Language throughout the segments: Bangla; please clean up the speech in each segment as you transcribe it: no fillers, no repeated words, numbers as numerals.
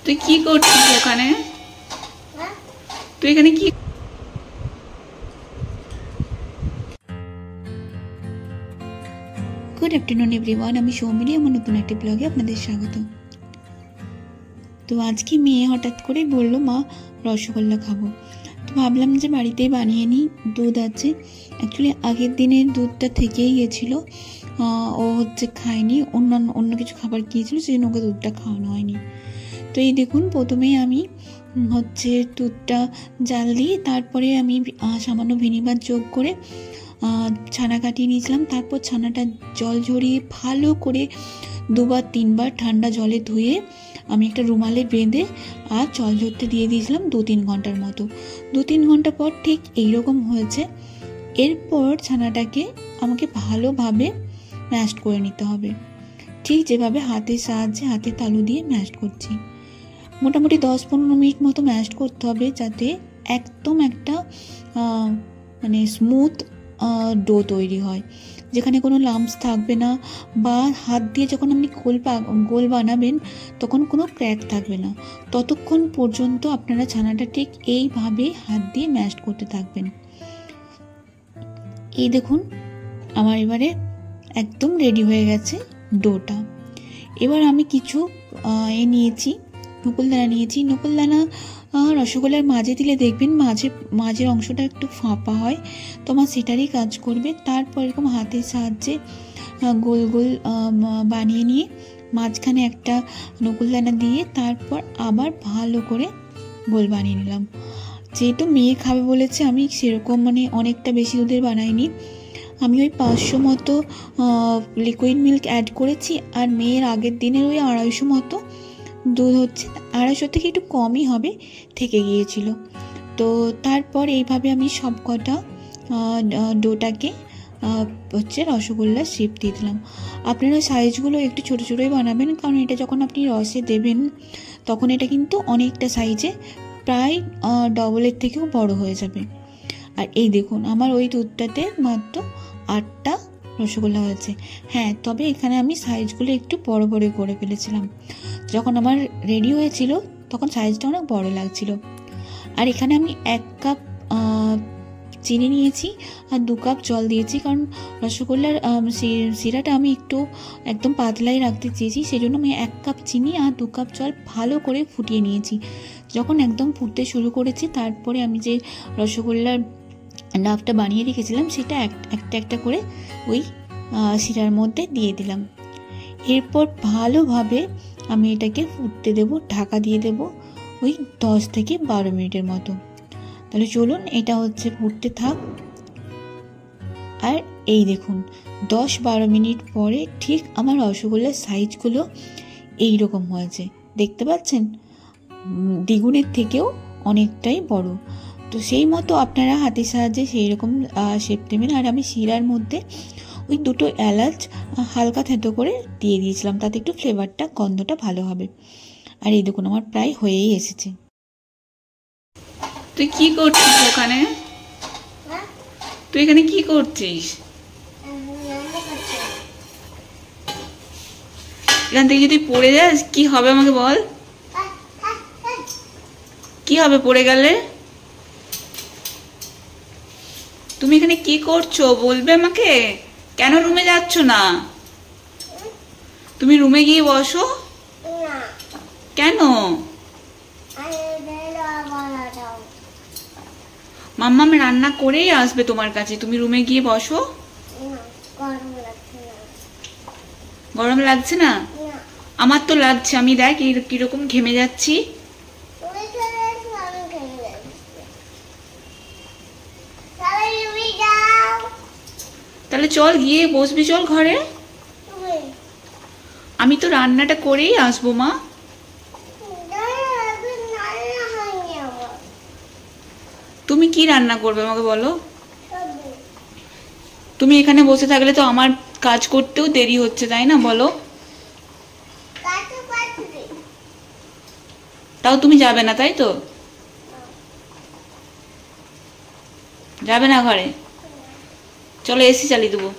তুই কি করছিস ওখানে? তুই এখানে কি? গুড আফটারনুন এভরিওয়ান, আমি সৌমিলি। আমার নতুন একটি ব্লগে আপনাদের স্বাগত। তো আজকে মেয়ে হঠাৎ করে বললো, মা রসগোল্লা খাবো। তো ভাবলাম যে বাড়িতেই বানিয়ে নিই। দুধ আছে, অ্যাকচুয়ালি আগের দিনের দুধটা থেকেই গেছিলো। ও খায়নি, অন্য কিছু খাবার খেয়েছিল, সেই জন্য ওকে দুধটা খাওয়ানো হয়নি। তো এই দেখুন, প্রথমেই আমি দুধটা জাল দিয়ে তারপরে আমি সামান্য ভিনিগার যোগ করে ছানা কাটিয়ে নিয়েছিলাম। তারপর ছানাটা জল ঝরিয়ে ভালো করে 2-3 বার ঠান্ডা জলে ধুয়ে আমি একটা রুমালে বেঁধে আর জল ঝরতে দিয়ে দিয়েছিলাম 2-3 ঘন্টার মতো। 2-3 ঘন্টা পর ঠিক এইরকম হয়েছে। এরপর ছানাটাকে আমাকে ভালোভাবে ম্যাশ করে নিতে হবে, ঠিক যেভাবে হাতের সাহায্যে হাতের তালু দিয়ে ম্যাশ করছি। মোটামুটি 10-15 মিনিট মতো ম্যাশ করতে হবে, যাতে একদম একটা স্মুথ ডো তৈরি হয়, যেখানে কোনো লাম্পস থাকবে না, বা হাত দিয়ে যখন আপনি গোল বানাবেন তখন কোনো ক্র্যাক থাকবে না। ততক্ষণ পর্যন্ত আপনারা ছানাটা ঠিক এইভাবে হাত দিয়ে ম্যাশ করতে থাকবেন। এই দেখুন, আমার এবারে একদম রেডি হয়ে গেছে ডোটা। এবার আমি কিছু নিয়েছি, নকুলদানা নিয়েছি। নকুলদানা রসগোল্লার মাঝে দিলে দেখবেন মাঝের অংশটা একটু ফাঁপা হয়, তো আমার সেটারই কাজ করবে। তারপর এরকম হাতের সাহায্যে গোল গোল বানিয়ে নিয়ে মাঝখানে একটা নকুলদানা দিয়ে তারপর আবার ভালো করে গোল বানিয়ে নিলাম। যেহেতু মেয়ে খাবে বলেছে, আমি সেরকম অনেকটা বেশি দুধের বানাইনি। আমি ওই 500 মতো লিকুইড মিল্ক অ্যাড করেছি, আর মেয়ের আগের দিনের ওই 250 মতো দুধ 250 থেকে একটু কমই হবে থেকে গিয়েছিল। তো তারপর এইভাবে আমি সব কটা ডোটাকে রসগোল্লার শেপ দিয়ে দিলাম। আপনারা সাইজগুলো একটু ছোটো ছোটোই বানাবেন, কারণ এটা যখন আপনি রসে দেবেন তখন এটা কিন্তু অনেকটা সাইজে, প্রায় ডবলের থেকেও বড় হয়ে যাবে। আর এই দেখুন, আমার ওই দুধটাতে মাত্র 8টা রসগোল্লা হয়েছে। হ্যাঁ, তবে এখানে আমি সাইজগুলো একটু বড় বড় করে ফেলেছিলাম। যখন আমার রেডি হয়েছিল তখন সাইজটা অনেক বড় লাগছিল। আর এখানে আমি 1 কাপ চিনি নিয়েছি আর 2 কাপ জল দিয়েছি, কারণ রসগোল্লার শিরাটা আমি একদম পাতলাই রাখতে চেয়েছি, সেই জন্য আমি 1 কাপ চিনি আর 2 কাপ জল ভালো করে ফুটিয়ে নিয়েছি। যখন একদম ফুটতে শুরু করেছি, তারপরে আমি যে রসগোল্লার ডাবটা বানিয়ে রেখেছিলাম সেটা একটা একটা করে ওই শিরার মধ্যে দিয়ে দিলাম। এরপর ভালোভাবে আমি এটাকে ফুটতে দেব, ঢাকা দিয়ে দেব ওই 10 থেকে 12 মিনিটের মতো। তাহলে চলুন, এটা ফুটতে থাক। আর এই দেখুন, 10-12 মিনিট পরে ঠিক আমার রসগোল্লার সাইজগুলো এইরকম হয়েছে, দেখতে পাচ্ছেন? দ্বিগুণের থেকেও অনেকটাই বড়। তো সেই মতো আপনারা হাতের সাহায্যে সেই রকম শেপ দেবেন। আর আমি শিরার মধ্যে ওই 2টো এলাচ হালকা থেঁতো করে দিয়ে দিয়েছিলাম, তাতে একটু ফ্লেভারটা, গন্ধটা ভালো হবে। আর এই দেখুন, আমার প্রায় হয়েই এসেছে। তুই কি করছিস ওখানে? তুই এখানে কি করছিস? এখান থেকে যদি পড়ে যাস কি হবে আমাকে বল? কি হবে পড়ে গেলে? তুমি এখানে কি করছো বলবে আমাকে? কেন রুমে যাচ্ছ না? তুমি রুমে গিয়ে বসো। কেন? মাম্মা রান্না করেই আসবে তোমার কাছে, তুমি রুমে গিয়ে বসো। গরম লাগছে না? আমার তো লাগছে, আমি দেখ কিরকম ঘেমে যাচ্ছি। তাহলে চল গিয়ে বসবি, চল ঘরে। আমি তো রান্নাটা করেই আসবো মা। তুমি কি রান্না করবে আমাকে বলো? তুমি এখানে বসে থাকলে তো আমার কাজ করতেও দেরি হচ্ছে, তাই না? বলো। তাও তুমি যাবে না, তাই তো? যাবে না ঘরে? চলো এসি চালিয়ে দেবো।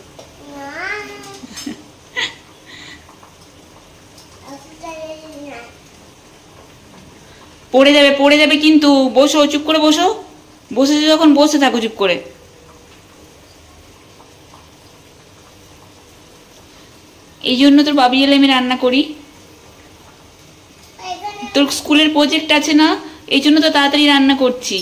পড়ে যাবে কিন্তু। বসো, চুপ করে বসো। বসেছো যখন বসে থাকো চুপ করে। এই জন্য তোর বাবি এলে আমি রান্না করি। তোর স্কুলের প্রজেক্ট আছে না, এই জন্য তো তাড়াতাড়ি রান্না করছি।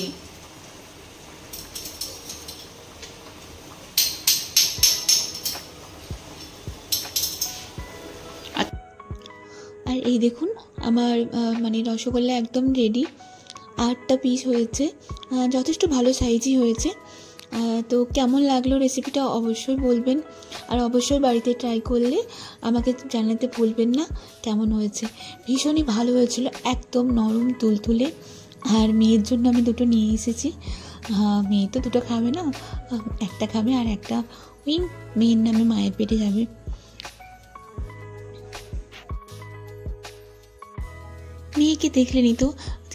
আর এই দেখুন আমার মানে রসগোল্লা একদম রেডি। 8টা পিস হয়েছে, যথেষ্ট ভালো সাইজই হয়েছে। তো কেমন লাগলো রেসিপিটা অবশ্যই বলবেন, আর অবশ্যই বাড়িতে ট্রাই করলে আমাকে জানাতে ভুলবেন না কেমন হয়েছে। ভীষণই ভালো হয়েছিল, একদম নরম তুলতুলে। আর মেয়ের জন্য আমি দুটো নিয়ে এসেছি। মেয়ে তো দুটো খাবে না, একটা খাবে, আর একটা ওই মেয়ের নামে মায়ের পেটে যাবে। মেয়েকে দেখলেনি তো,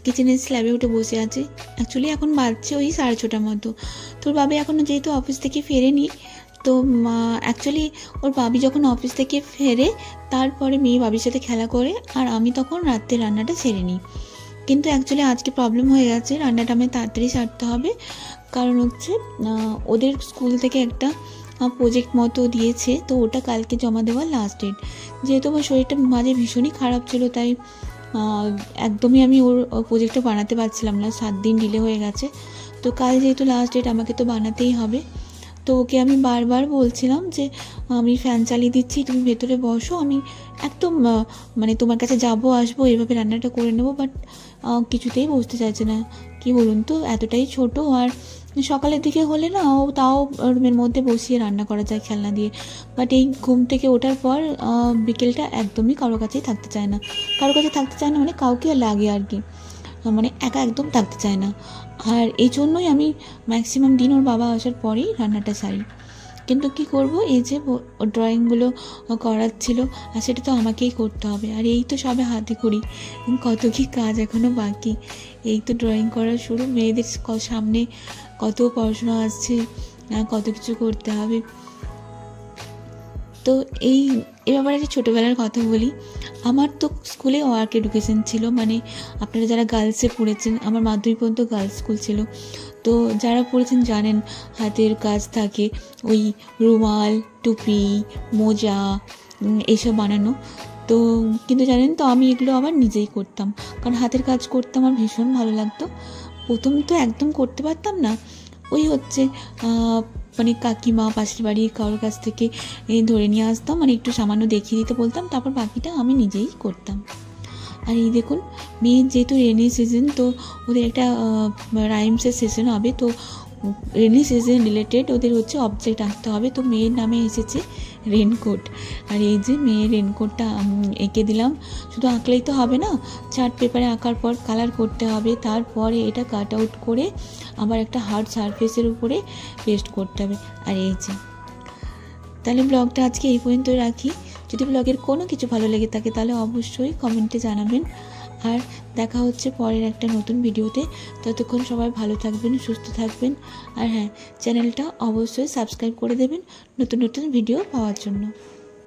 কিচেনের স্ল্যাবে উঠে বসে আছে। অ্যাকচুয়ালি এখন বাজছে ওই 6:30 মতো। তোর বাবা এখনও যেহেতু অফিস থেকে ফেরেনি, তো অ্যাকচুয়ালি ওর বাবি যখন অফিস থেকে ফেরে তারপরে মেয়ে বাবির সাথে খেলা করে, আর আমি তখন রাত্রে রান্নাটা সেরে নিই। কিন্তু অ্যাকচুয়ালি আজকে প্রবলেম হয়ে গেছে, রান্নাটা আমি তাড়াতাড়ি সারতে হবে। কারণ হচ্ছে ওদের স্কুল থেকে একটা প্রজেক্ট মতো দিয়েছে, তো ওটা কালকে জমা দেওয়ার লাস্ট ডেট। যেহেতু আমার শরীরটা মাঝে ভীষণই খারাপ ছিল, তাই একদমই আমি ওর প্রজেক্টটা বানাতে পারছিলাম না। 7 দিন ডিলে হয়ে গেছে। তো কাল যেহেতু লাস্ট ডেট, আমাকে তো বানাতেই হবে। তো ওকে আমি বারবার বলছিলাম যে আমি ফ্যান চালিয়ে দিচ্ছি, তুমি ভেতরে বসো, আমি একদম মানে তোমার কাছে যাবো আসবো এভাবে রান্নাটা করে নেবো। বাট কিছুতেই বসতে চাইছে না। কি বলুন তো, এতটাই ছোট। আর সকালের দিকে হলে না ও তাও রুমের মধ্যে বসিয়ে রান্না করা যায় খেলনা দিয়ে। বাট এই ঘুম থেকে ওঠার পর বিকেলটা একদমই কারো কাছেই থাকতে চায় না। কারো কাছে থাকতে চায় না মানে কাউকে লাগে আর কি, মানে একা একদম থাকতে চায় না। আর এই জন্যই আমি ম্যাক্সিমাম দিন ওর বাবা আসার পরেই রান্নাটা সারি। কিন্তু কি করব, এই যে ড্রয়িংগুলো করাচ্ছিল, আর সেটা তো আমাকেই করতে হবে। আর এই তো সবে হাতে করি, কত কি কাজ এখনও বাকি। এই তো ড্রয়িং করা শুরু, মেয়েদের সামনে কত পড়াশোনা আসছে, কত কিছু করতে হবে। তো এই ব্যাপারে একটা ছোটোবেলার কথা বলি। আমার তো স্কুলে ওয়ার্ক এডুকেশন ছিল, মানে আপনারা যারা গার্লসে পড়েছেন, আমার মাধ্যমিক পর্যন্ত গার্লস স্কুল ছিল। তো যারা পড়েছেন জানেন হাতের কাজ থাকে, ওই রুমাল, টুপি, মোজা এইসব বানানো। তো কিন্তু জানেন তো, আমি এগুলো আবার নিজেই করতাম, কারণ হাতের কাজ করতে আমার ভীষণ ভালো লাগতো। প্রথম তো একদম করতে পারতাম না, ওই হচ্ছে মানে কাকিমা পাশের বাড়ির কারোর কাছ থেকে ধরে নিয়ে আসতাম, মানে একটু সামান্য দেখিয়ে দিতে বলতাম, তারপর বাকিটা আমি নিজেই করতাম। আর এই দেখুন, মেয়ের যেহেতু রেনি সিজন, তো ওদের একটা রাইমসের সেশন হবে। তো রেনি সিজন রিলেটেড ওদের হচ্ছে অবজেক্ট আঁকতে হবে। তো মেয়ের নামে এসেছে রেনকোট। আর এই যে মেয়ের রেনকোটটা এঁকে দিলাম। শুধু আঁকলেই তো হবে না, চার্ট পেপারে আঁকার পর কালার করতে হবে, তারপরে এটা কাট আউট করে আবার একটা হার্ড সারফেসের উপরে পেস্ট করতে হবে। আর এই যে, তাহলে ব্লগটা আজকে এই পর্যন্ত রাখি। যদি ব্লগের কোনো কিছু ভালো লেগে থাকে তাহলে অবশ্যই কমেন্টে জানাবেন। আর দেখা হচ্ছে পরের একটা নতুন ভিডিওতে। ততক্ষণ সবাই ভালো থাকবেন, সুস্থ থাকবেন। আর হ্যাঁ, চ্যানেলটা অবশ্যই সাবস্ক্রাইব করে দেবেন নতুন নতুন ভিডিও পাওয়ার জন্য।